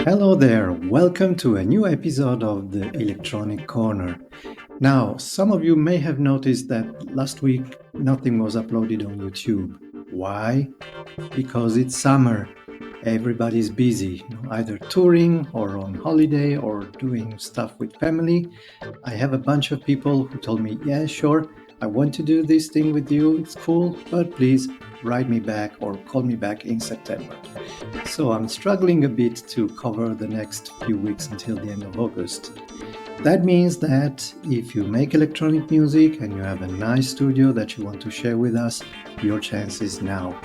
Hello there, welcome to a new episode of the Electronic Corner. Now, some of you may have noticed that last week nothing was uploaded on YouTube. Why? Because it's summer. Everybody's busy, either touring or on holiday or doing stuff with family. I have a bunch of people who told me, yeah, sure, I want to do this thing with you, it's cool, but please write me back or call me back in September. So I'm struggling a bit to cover the next few weeks until the end of August. That means that if you make electronic music and you have a nice studio that you want to share with us, your chance is now.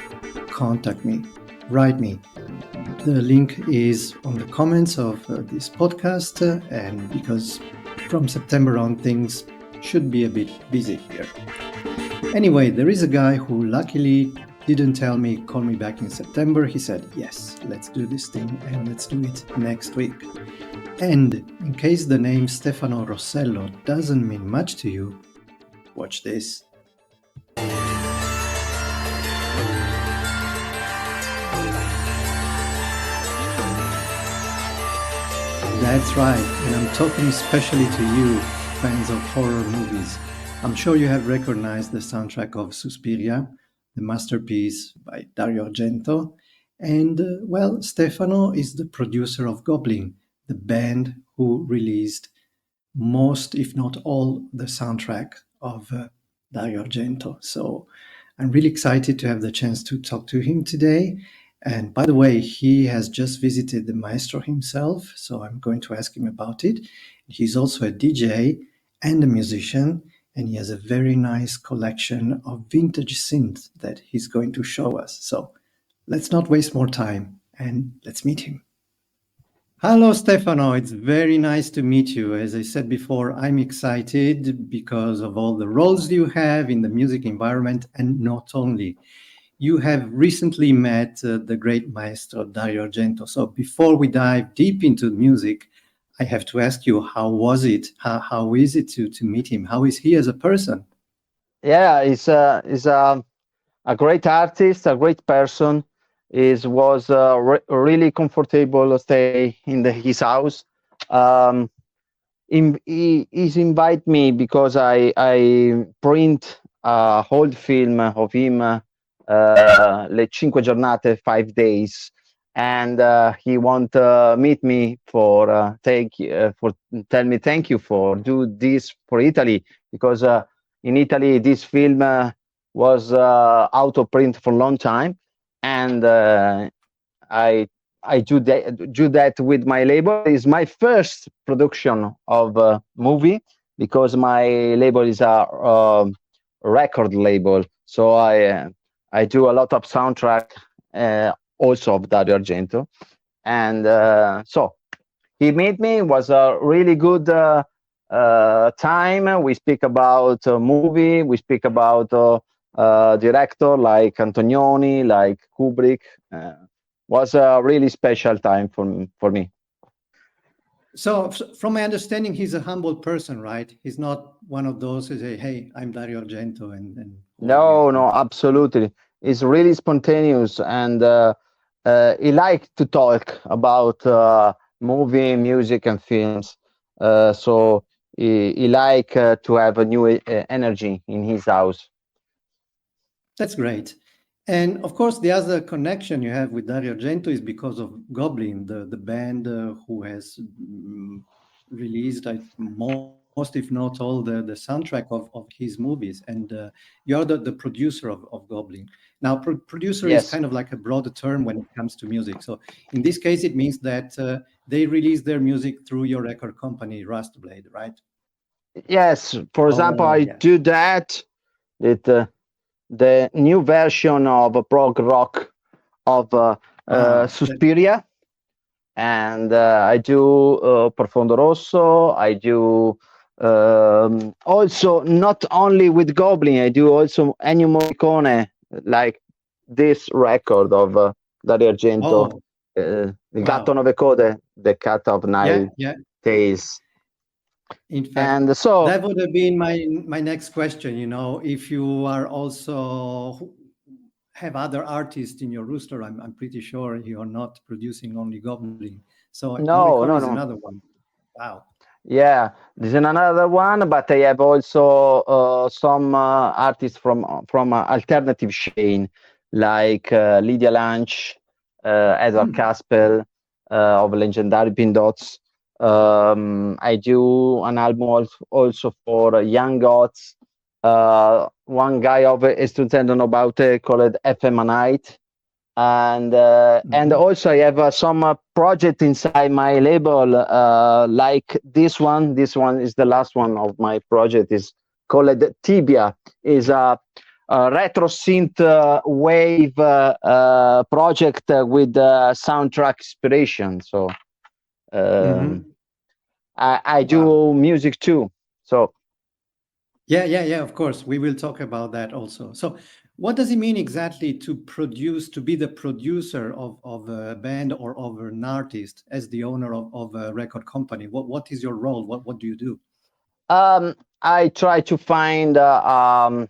Contact me, write me. The link is on the comments of this podcast, and because from September on things should be a bit busy here. Anyway, there is a guy who luckily didn't tell me, call me back in September. He said, yes, let's do this thing and let's do it next week. And in case the name Stefano Rossello doesn't mean much to you, watch this. That's right, and I'm talking especially to you, fans of horror movies. I'm sure you have recognized the soundtrack of Suspiria, the masterpiece by Dario Argento. And, Stefano is the producer of Goblin, the band who released most, if not all, the soundtrack of Dario Argento. So I'm really excited to have the chance to talk to him today. And by the way, he has just visited the maestro himself, so I'm going to ask him about it. He's also a DJ and a musician, and he has a very nice collection of vintage synths that he's going to show us. So let's not waste more time and let's meet him. Hello, Stefano. It's very nice to meet you. As I said before, I'm excited because of all the roles you have in the music environment, and not only. You have recently met the great maestro Dario Argento. So before we dive deep into music, I have to ask you, how was it? How is it to meet him? How is he as a person? Yeah, he's a great artist, a great person. Is was really comfortable to stay in his house. Um, he's invite me because I print a whole film of him, le 5 giornate, 5 days, and he want meet me for thank you for tell me thank you for do this for Italy, because in Italy this film was out of print for a long time, and I I do that with my label. It's my first production of a movie because my label is a record label. So I do a lot of soundtrack, also of Dario Argento, and so he made me. It was a really good time. We speak about movie. We speak about director like Antonioni, like Kubrick. Was a really special time for me. So from my understanding, he's a humble person, right? He's not one of those who say, hey, I'm Dario Argento, and who are you? No, absolutely. It's really spontaneous, and he liked to talk about movie, music, and films. So he like to have a new energy in his house. That's great. And of course, the other connection you have with Dario Argento is because of Goblin, the band who has released most, if not all, the soundtrack of his movies. And you're the producer of Goblin. Now, producer is Yes. kind of like a broader term when it comes to music. So in this case, it means that they release their music through your record company, Rustblade, right? Yes. For example, Oh, I yeah. do that. It the new version of prog rock of Ah, Suspiria, and I do Profondo Rosso. I do also not only with Goblin. I do also Ennio Morricone, like this record of Dario Argento, oh, Il gatto wow. nove code, the cat of Yeah, nine yeah. tails, In fact, and so that would have been my next question. If you are also have other artists in your rooster. I'm pretty sure you're not producing only Goblin. So No, Morricone is no, another no. one. Wow. Yeah, there's another one, but I have also some artists from alternative chain like Lydia Lunch, Edward Hmm. Caspel of Legendary Pin Dots. I do an album also for Young Gods. One guy of Estudendo Baute called Ephemanite, and Mhm. also I have some project inside my label, like this one. This one is the last one of my project, is called Tibia. Is a retro synth wave project with soundtrack inspiration. So um, Mhm. I Wow. do music too. So Yeah. Of course, we will talk about that also. So, what does it mean exactly to produce, to be the producer of a band or of an artist as the owner of a record company? What is your role? What do you do? I try to find a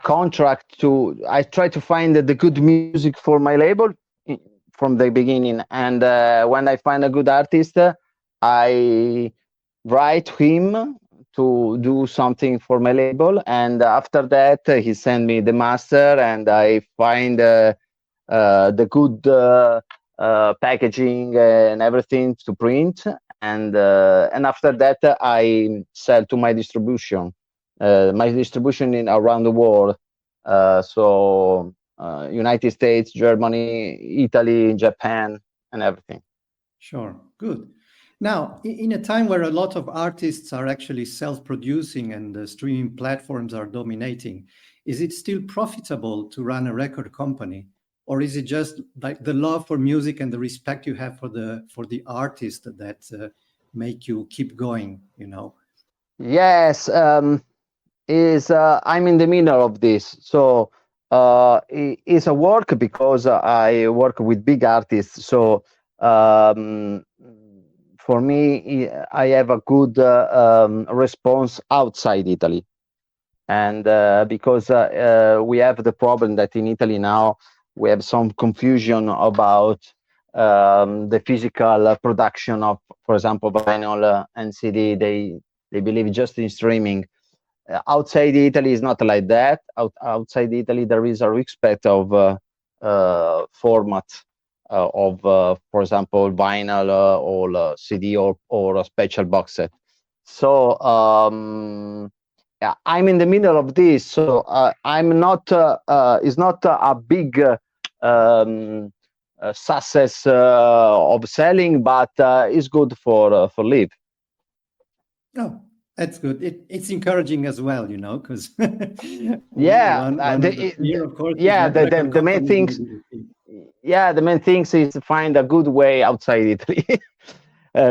contract to. I try to find the good music for my label from the beginning, and when I find a good artist, I write him to do something for my label, and after that he send me the master, and I find the good packaging and everything to print, and after that I sell to my distribution in around the world. United States, Germany, Italy, Japan, and everything. Sure, good. Now, in a time where a lot of artists are actually self-producing and the streaming platforms are dominating, is it still profitable to run a record company, or is it just like the love for music and the respect you have for the artist that make you keep going? You know. Yes, is I'm in the middle of this. So it's a work because I work with big artists. So um, for me, I have a good response outside Italy. And because we have the problem that in Italy now we have some confusion about the physical production of, for example, vinyl and CD. They believe just in streaming. Outside Italy is not like that. Outside Italy, there is a respect of format of, for example, vinyl or CD or a special box set. So yeah, I'm in the middle of this. So I'm not. It's not a big success of selling, but it's good for live. Oh, that's good. It's encouraging as well, you know, because Yeah, one of the fear, of course, is yeah. that record The main companies will things. be defeated. Yeah, the main things is to find a good way outside Italy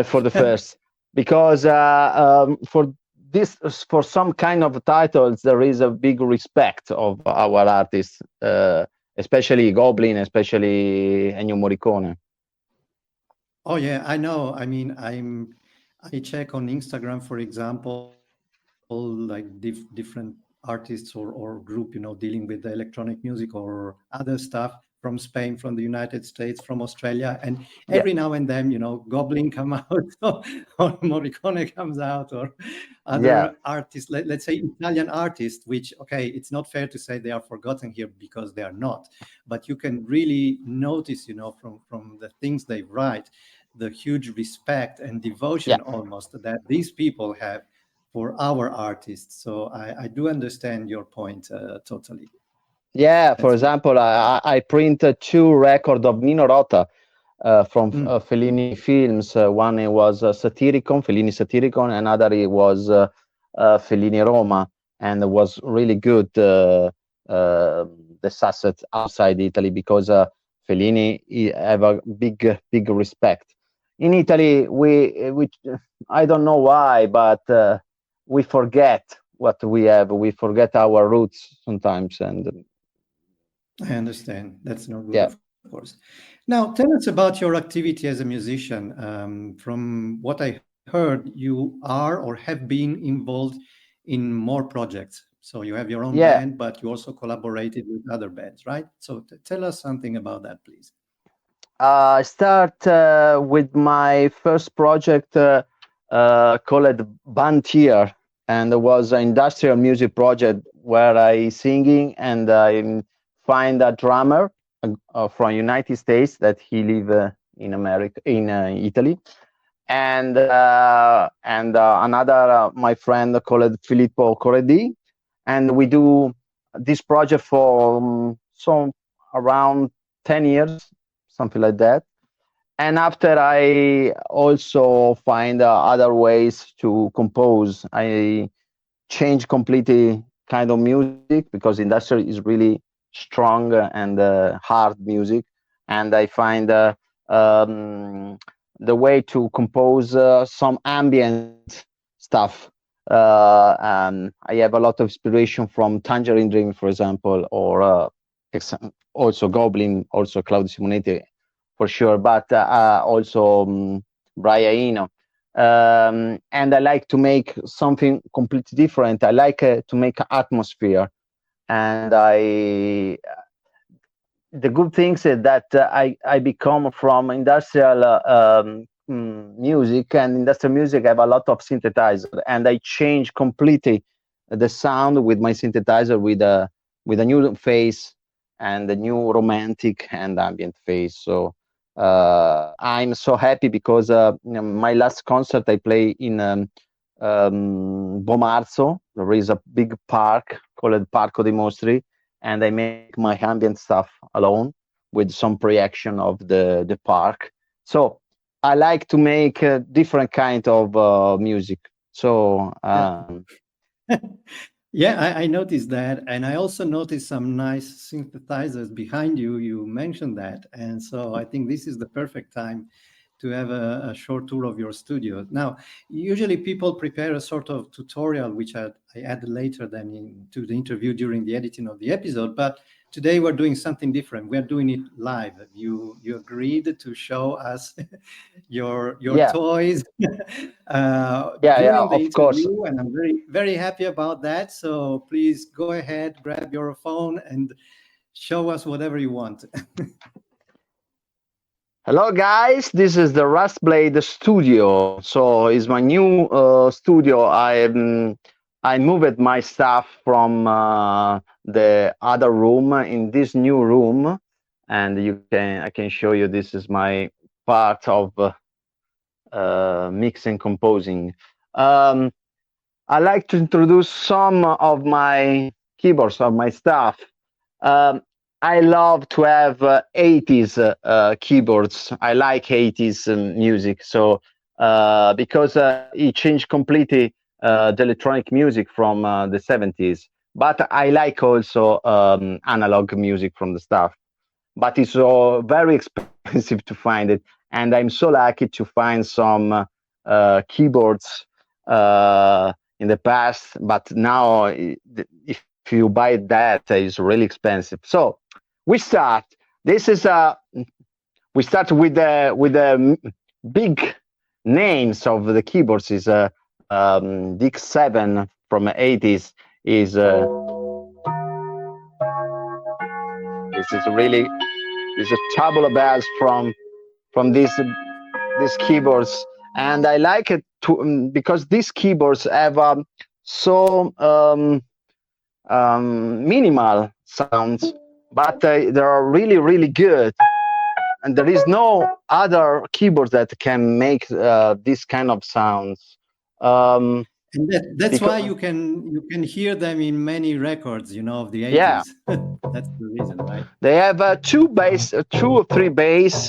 for the first, because for this, for some kind of titles, there is a big respect of our artists, especially Goblin, especially Ennio Morricone. Oh yeah, I know. I mean, I check on Instagram, for example, like different artists or group, you know, dealing with the electronic music or other stuff from Spain, from the United States, from Australia, and every Yeah, now and then, you know, Goblin come out or Morricone comes out or yeah, other artists, let's say Italian artists, which, okay, it's not fair to say they are forgotten here because they are not, but you can really notice, you know, from the things they write, the huge respect and yeah. devotion almost that these people have for our artists. So I do understand your point totally. Yeah, for That's good. example, I printed two records of Nino Rota from Mm. Fellini films. One it was Satyricon, Fellini Satyricon, another it was Fellini Roma, and it was really good. Uh, the success outside Italy because Fellini have a big respect. In Italy, we I don't know why, but we forget what we have. We forget our roots sometimes, and I understand. That's no good, yeah. of course. Now, tell us about your activity as a musician. From what I heard, you are or have been involved in more projects. So you have your own Yeah, band, but you also collaborated with other bands, right? So tell us something about that, please. I start with my first project called Bantier, and it was an industrial music project where I singing and I find a drummer from United States that he live in America, in Italy, and another my friend called Filippo Corredi, and we do this project for some around 10 years, something like that. And after I also find other ways to compose, I change completely kind of music because industrial is really strong and hard music, and I find the way to compose some ambient stuff. I have a lot of inspiration from Tangerine Dream, for example, or also Goblin, also Claudio Simonetti, for sure, but also Brian Eno. And I like to make something completely different. I like to make atmosphere, and I the good things is that I become from industrial music, and industrial music have a lot of synthesizer, and I change completely the sound with my synthesizer with a new phase and a new romantic and ambient phase. So I'm so happy because my last concert I play in Bomarzo. There is a big park called Parco dei Mostri, and I make my ambient stuff alone with some projection of the park. So I like to make different kind of music. So Yeah. Yeah, I noticed that. And I also noticed some nice synthesizers behind you. You mentioned that. And so I think this is the perfect time to have a short tour of your studio. Now, usually people prepare a sort of tutorial, which I add later than to the interview during the editing of the episode. But today we're doing something different. We're doing it live. You agreed to show us your yeah, toys yeah, during the of course. interview, and I'm very happy about that. So please go ahead, grab your phone, and show us whatever you want. Hello, guys. This is the Rust Blade Studio. So it's my new studio. I moved my stuff from the other room in this new room, and I can show you. This is my part of mixing composing. Um, I like to introduce some of my keyboards of my stuff. Um, I love to have 80s keyboards. I like 80s music. So because it changed completely the electronic music from the 70s. But I like also analog music from the stuff. But it's very expensive to find it. And I'm so lucky to find some keyboards in the past. But now, if you buy that, it's really expensive. So we start. This is we start with the big names of the keyboards. Is Dick 7 from the 80s. Is this is really this is tabula bass from these keyboards, and I like it because these keyboards have so minimal sounds, but they are really good, and there is no other keyboard that can make this kind of sounds. Um, And that's why because you can hear them in many records, of the yeah, 80s. That's the reason, right? they have two or three bass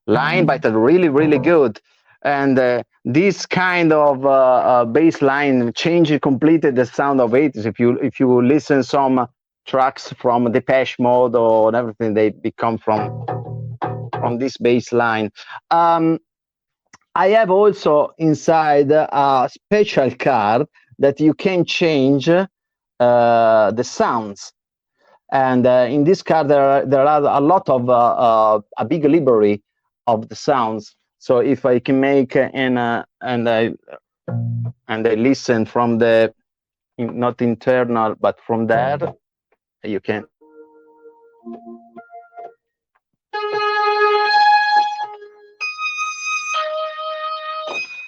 line, but are really good. And this kind of bass line changes completely the sound of 80s. If you listen some tracks from Depeche Mode or everything, they become from this bass line. Um, I have also inside a special card that you can change the sounds. And in this card, there are a lot of a big library of the sounds. So if I can make and I and I listen from the not internal, but from there, you can.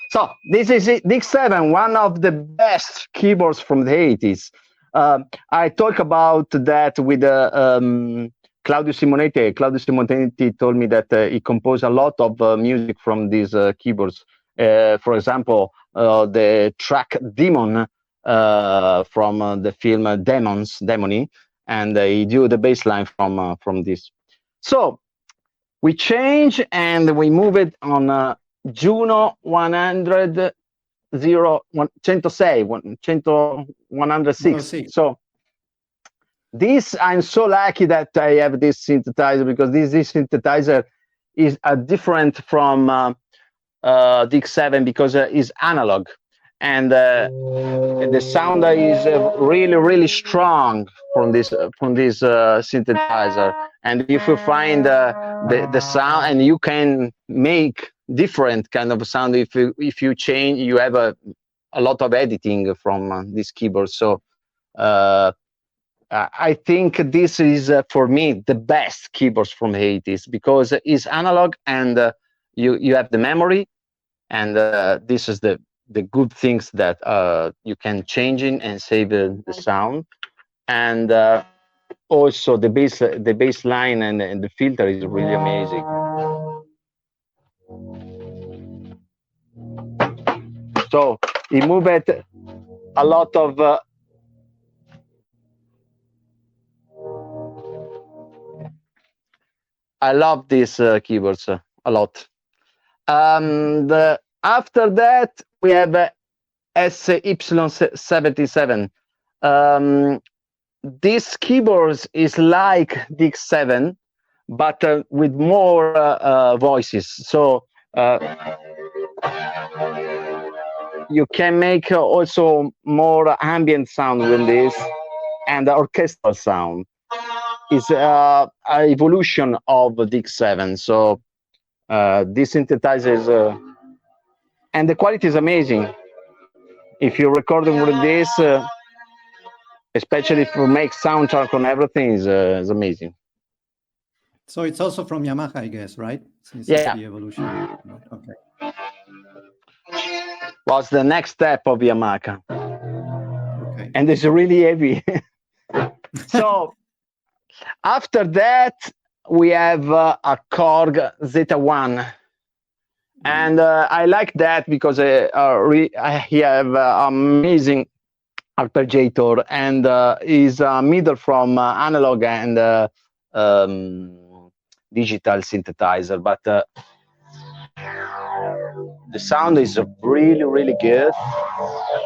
So this is it, DIC7, one of the best keyboards from the 80s. I talk about that with Claudio Simonetti. Claudio Simonetti told me that he composed a lot of music from these keyboards. For example, the track Demon from the film Demony, and he do the bass line from this. So we change and we move it on Juno 100 106, 106. So this, I'm so lucky that I have this synthesizer, because this synthesizer is different from DIC7 because it's analog, and the sound is really strong from this synthesizer. And if you find the sound, and you can make different kind of sound if you change, you have a lot of editing from this keyboard. So I think this is for me the best keyboards from the 80s, because it's analog, and you have the memory, and this is the good things that you can change in and save the sound. And also the bass line and the filter is really amazing. So he moved a lot of I love these keyboards a lot. After that, we have SY77. This keyboard is like DIC7, but with more voices. So you can make also more ambient sound with this, and orchestral sound. Is an evolution of DIC7. So this synthesizer is, and the quality is amazing. If you're recording with this, especially if you make soundtrack on everything, is amazing. So it's also from Yamaha, I guess, right? Since yeah. It's the evolution. Okay. Was the next step of Yamaha. Okay. And it's really heavy. So after that, we have a Korg Zeta 1. And I like that because he have amazing arpeggiator, and is a middle from analog and digital synthesizer. But the sound is really good.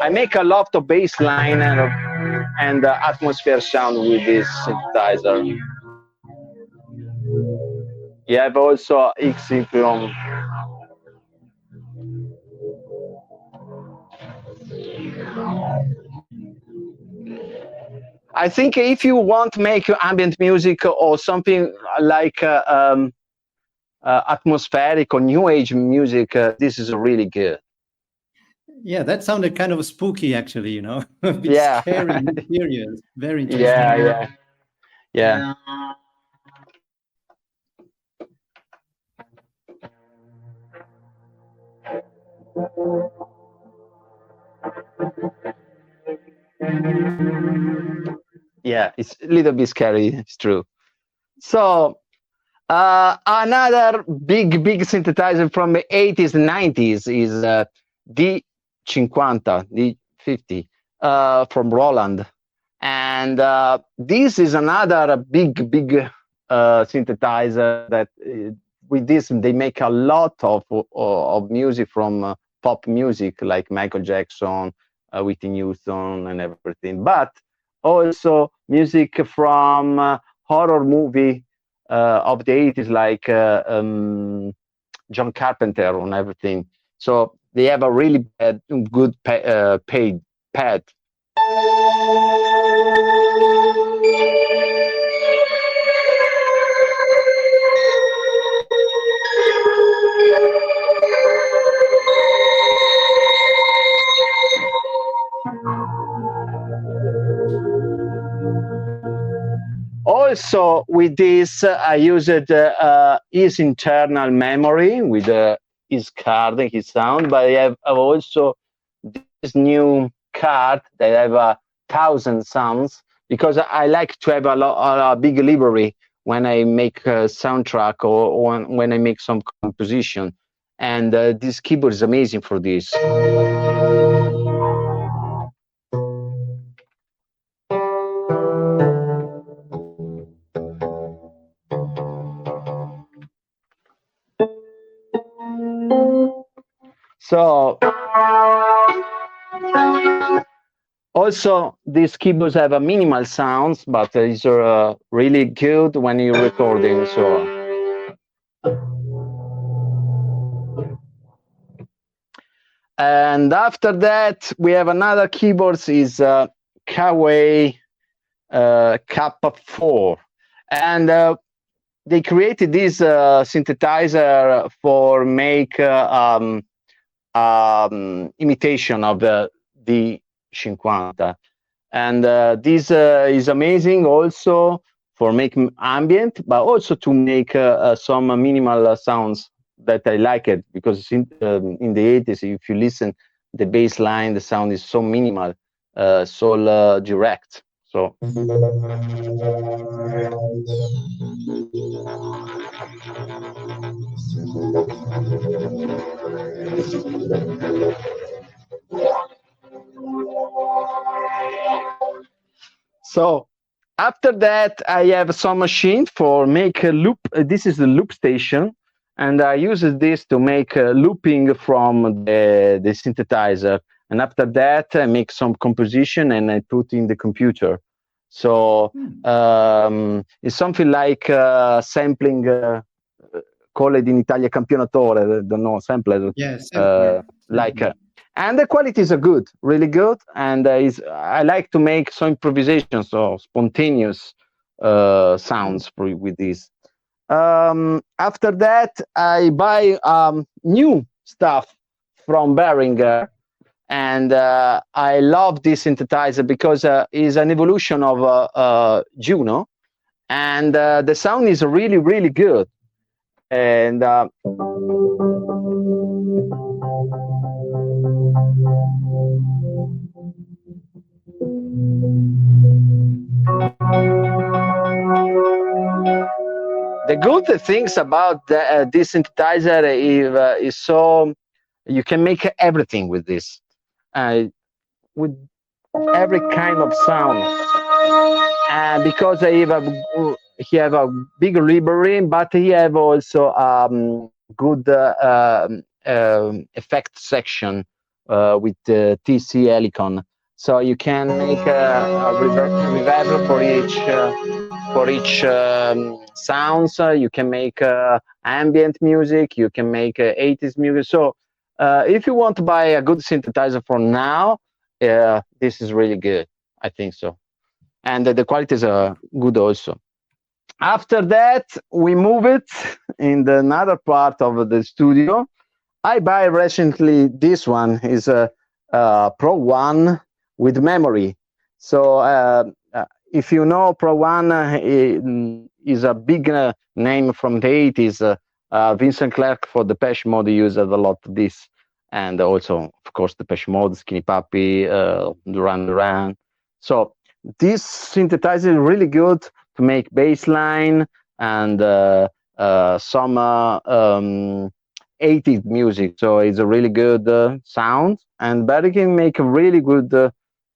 I make a lot of bass line and atmosphere sound with this synthesizer. You have also XC from. I think if you want to make ambient music or something like atmospheric or new age music, this is really good. Yeah, that sounded kind of spooky, actually, you know. A bit scary, mysterious, very interesting. Yeah. Yeah, it's a little bit scary, it's true. So another big synthesizer from the 80s and 90s is D50 from Roland. And this is another big synthesizer that with this they make a lot of music from pop music, like Michael Jackson, Whitney Houston and everything, but also music from horror movie of the 80s, like John Carpenter and everything. So they have a really good paid pad. Also, with this, I used his internal memory with his card and his sound, but I have also this new card that have 1,000 sounds because I like to have a big library when I make a soundtrack or when I make some composition. And this keyboard is amazing for this. So also these keyboards have a minimal sounds, but these are really good when you're recording. So and after that we have another keyboards is Kawai Kappa 4, and they created this synthesizer for make imitation of the D50, and this is amazing also for making ambient, but also to make some minimal sounds that I like it because in the 80s, if you listen the bass line, the sound is so minimal, so direct. So So after that, I have some machine for make a loop. This is the loop station, and I use this to make looping from the synthesizer. And after that, I make some composition and I put in the computer. So it's something like sampling. Call it in Italia campionatore, don't know, sampler. Yeah, simpler. Like Simpler. and the qualities are good, really good, and I like to make some improvisations, so spontaneous sounds with this. After that, I buy new stuff from Behringer, and I love this synthesizer because it's an evolution of Juno, and the sound is really, really good. And the good things about this synthesizer is so you can make everything with this, with every kind of sound, and because he have a big library, but he have also good effect section with TC Helicon, so you can make a reverb for each sounds. You can make ambient music. You can make 80s music. So if you want to buy a good synthesizer for now, this is really good. I think so, and the qualities are good also. After that, we move it in the another part of the studio. I buy recently this one is a Pro One with memory. So if you know Pro One is a big name from the 80s. Vincent Clarke for Depeche Mode used a lot of this, and also of course Depeche Mode, Skinny Puppy, Duran Duran. So this synthesizer is really good to make bass line and some 80s music. So it's a really good sound, and Barry can make a really good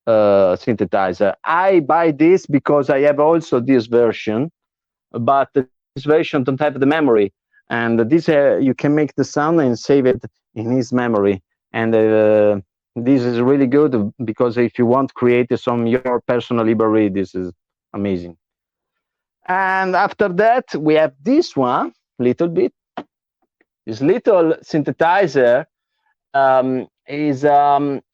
synthesizer. I buy this because I have also this version, but this version don't have the memory, and this you can make the sound and save it in his memory, and this is really good because if you want to create some your personal library, this is amazing. And after that, we have this one, little bit. This little synthesizer is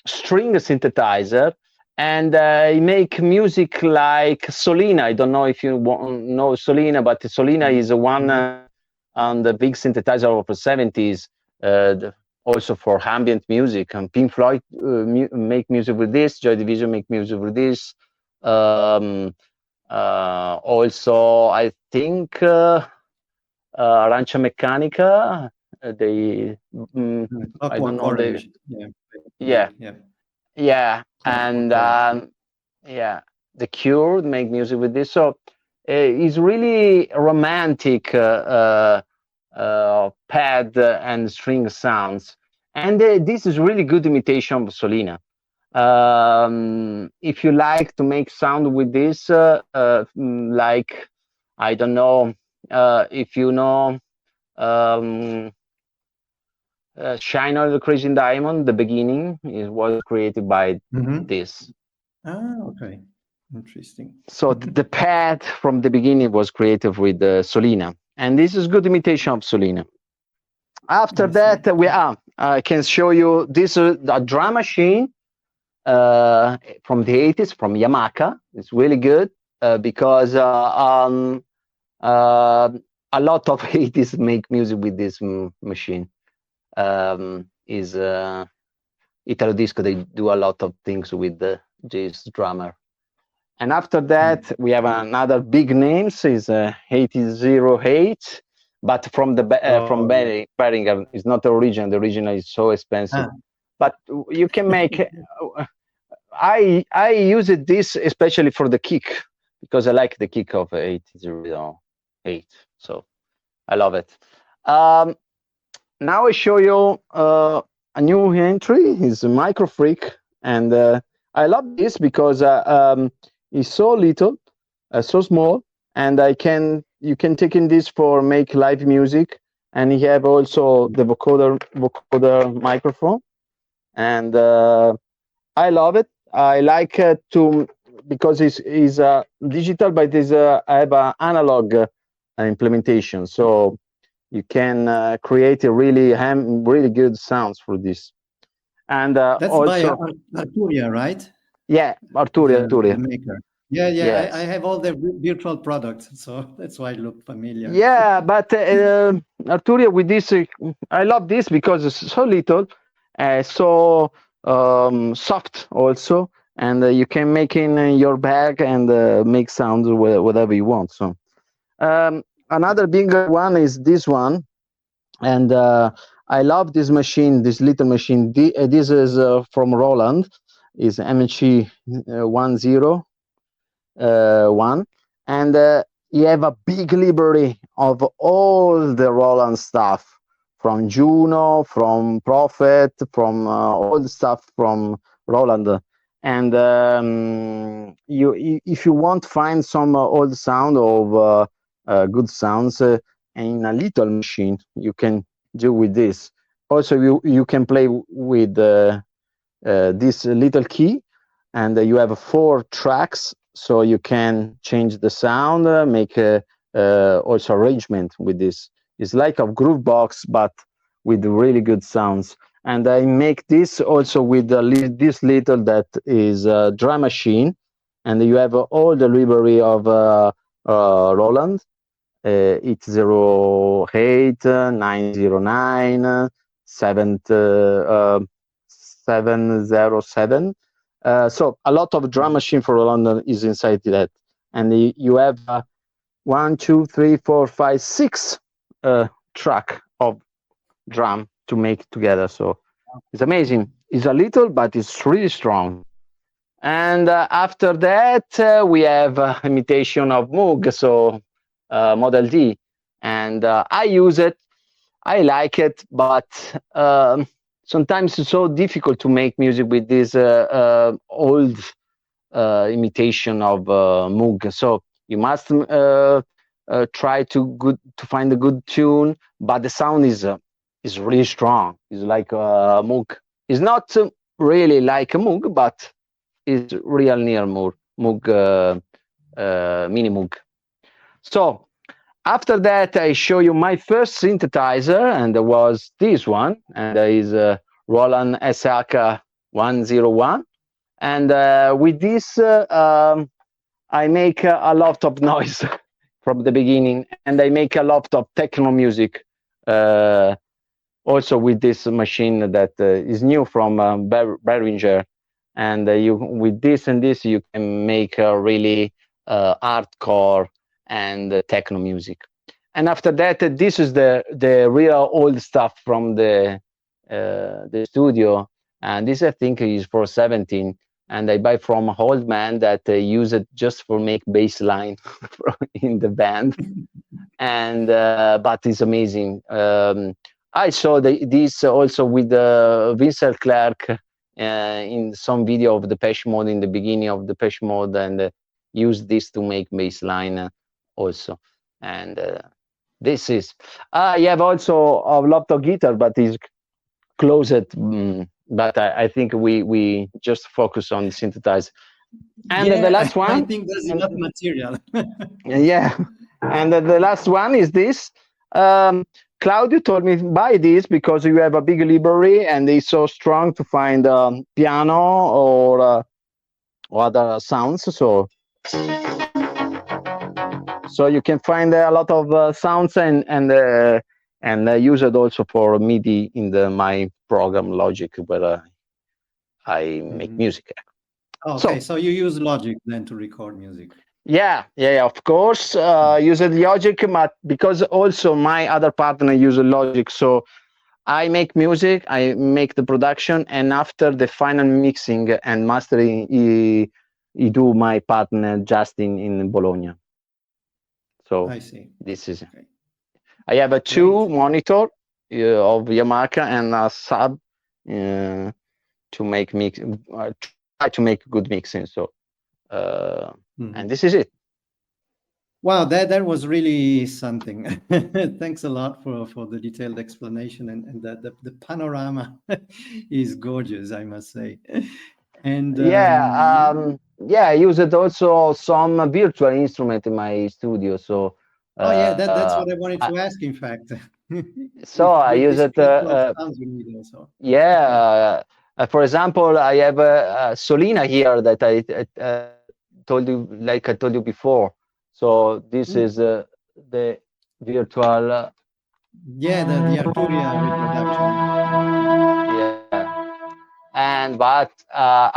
string synthesizer, and I make music like Solina. I don't know if you know Solina, but Solina is one on the big synthesizer of the 70s, also for ambient music. And Pink Floyd make music with this. Joy Division make music with this. Also, I think Arancia Meccanica. They, I don't Clockwork know the. Orange. Yeah. Yeah, Yeah. yeah, and Clockwork Orange. yeah, The Cure make music with this. So it's really romantic pad and string sounds, and this is really good imitation of Solina. If you like to make sound with this, like I don't know if you know um, Shine on the Crazy Diamond, the beginning it was created by Mm-hmm. this. Okay. Interesting. So Mm-hmm. the pad from the beginning was created with Solina, and this is good imitation of Solina. After I see. that, I can show you this a drum machine from the 80s from Yamaha. It's really good because uh, a lot of 80s make music with this machine. Is Italo Disco. They do a lot of things with this drummer. And after that, Mm. we have another big names is 8008, but from the from Oh, yeah. Beringer. It's not the original. The original is so expensive, Ah. but you can make. I use it this especially for the kick because I like the kick of 808. So I love it. Um, Now I show you a new entry. It's a micro freak, and I love this because it's so little, so small, and I can you can take in this for make live music, and you have also the vocoder microphone, and I love it. I like to because it's digital, but it's I have an analog implementation, so you can create a really good sounds for this. And That's by also, Arturia, right? yeah, The Arturia, maker. Yeah, yeah. I yes, have all their virtual products, so that's why it looked familiar. yeah, but Arturia with this, I love this because it's so little, so soft also, and you can make in your bag and make sounds whatever you want. So another bigger one is this one, and I love this machine, this little machine. This is from Roland, is MHE 101, and you have a big library of all the Roland stuff from Juno, from Prophet, from all the stuff from Roland. And if you want to find some old sound of good sounds in a little machine, you can do with this. Also, you can play with this little key, and you have four tracks, so you can change the sound, make also arrangement with this. It's like a groove box, but with really good sounds. And I make this also with this little that is a drum machine, and you have all the library of Roland, 808, 909, 707. So a lot of drum machine for London is inside that, and you have one, two, three, four, five, six track of drum to make together. So it's amazing. It's a little, but it's really strong. And after that, we have imitation of Moog, so Model D, and I use it. I like it, but sometimes it's so difficult to make music with this old imitation of Moog. So you must try to find a good tune, but the sound is really strong. It's like a Moog. It's not really like a Moog, but is real near Moog, Mini Moog. So after that, I show you my first synthesizer, and there was this one, and there is Roland SHK 101. And with this, I make a lot of noise from the beginning, and I make a lot of techno music. Also with this machine that is new from Behringer, and you with this and this you can make really hardcore, and techno music. And after that, this is the real old stuff from the studio. And this, I think, is for 17. And I buy from an old man that use it just for make bass line in the band. And but it's amazing. I saw this also with Vincent Clark in some video of the Depeche Mode in the beginning of the Depeche Mode, and use this to make bass line also. And this is I have also a laptop guitar, but it's closed. But I think we just focus on the synthesizer. And the Yeah, last I one, think there's and enough material. yeah, and the last one is this. Um, Claudio told me buy this because you have a big library and it's so strong to find piano or other sounds. So you can find a lot of sounds and use it also for MIDI in my program Logic where I make Mhm. music. Okay, So so you use Logic then to record music. yeah, of course, use Logic, but because also my other partner use Logic, so I make music, I make the production, and after the final mixing and mastering, he do my partner Justin in Bologna. So I see. this is. Okay, I have a two great. monitor of Yamaha and a sub to make mix, try to make good mixing. So and Mhm. this is it. Wow, that was really something. Thanks a lot for the detailed explanation, and the panorama is gorgeous, I must say. And Yeah. I used also some virtual instrument in my studio. So oh yeah, that's uh, what I wanted I, to ask. In fact, so I with use these it. virtual sounds you need also. Okay. Yeah. For example, I have a Solina here that I told you, like I told you before. So this Mm. is the virtual. Yeah, the Arturia reproduction. Yeah. And but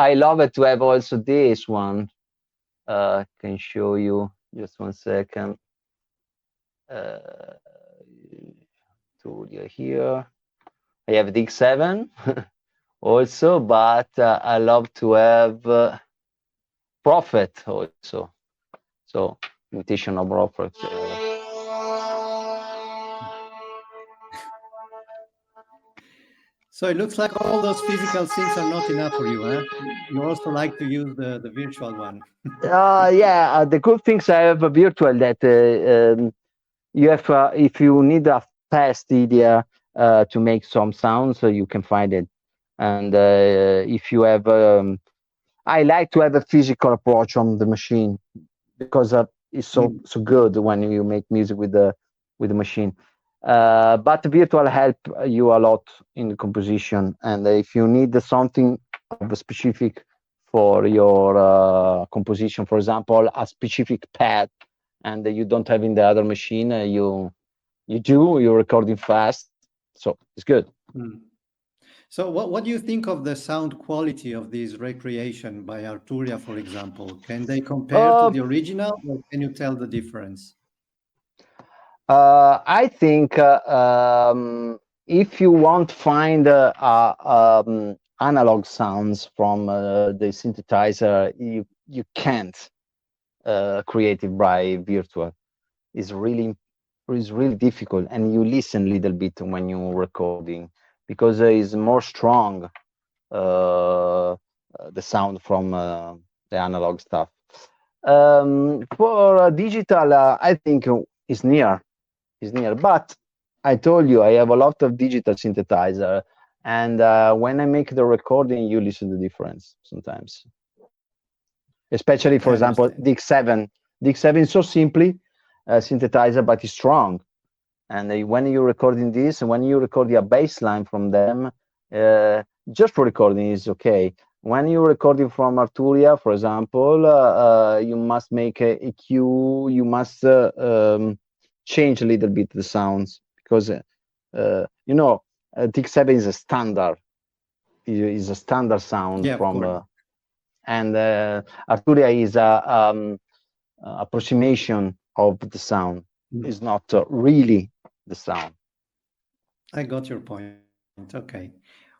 I love it to have also this one. Can show you just one second. Uh, Studio here. I have DX7 also, but I love to have Prophet also. So imitation of Prophet. So it looks like all those physical things are not enough for you, huh? You also like to use the virtual one. Yeah, the good things I have a virtual that you have if you need a fast idea to make some sounds, you can find it. And if you have, I like to have a physical approach on the machine because it's Mm. so good when you make music with the machine. But virtual help you a lot in the composition, and if you need something of a specific for your composition, for example, a specific pad, and you don't have in the other machine, you're recording fast, so it's good. Mm. So what do you think of the sound quality of these recreation by Arturia, for example? Can they compare to Uh, the original, or can you tell the difference? I think if you want to find analog sounds from the synthesizer, you can't create it by virtual. It's really difficult, and you listen a little bit when you're recording because it's more strong the sound from the analog stuff. For digital, I think is near. But I told you I have a lot of digital synthesizer, and when I make the recording, you listen to the difference sometimes. Especially, for I example, understand. DX7. DX7 is so simply synthesizer, but it's strong. And when you're recording this, when you record a bass line from them, uh, just for recording is okay. When you're recording from Arturia, for example, you must make a EQ, you must change a little bit the sounds because, you know, DX7 is a standard, is a standard sound Yeah, of from, course. and Arturia is a approximation of the sound. Mm. It's not really the sound. I got your point. Okay.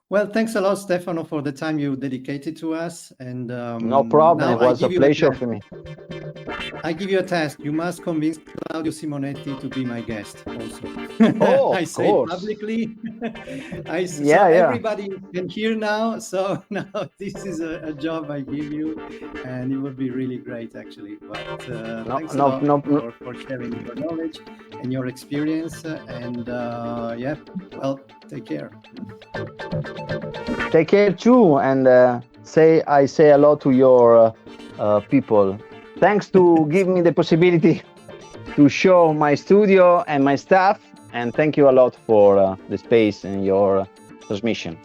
Well, thanks a lot, Stefano, for the time you dedicated to us. And No now problem. It I was give a you a pleasure task. for me. I give you a task. You must convince Claudio Simonetti to be my guest also. Oh, I of say it course. publicly. So Yeah, yeah. everybody can hear now. So now this is a job I give you, and it would be really great, actually. But No, thanks a no, lot no, no. for sharing your knowledge and your experience. And yeah, well, take care. Take care too, and I say hello to your people. Thanks to give me the possibility to show my studio and my staff, and thank you a lot for the space and your transmission.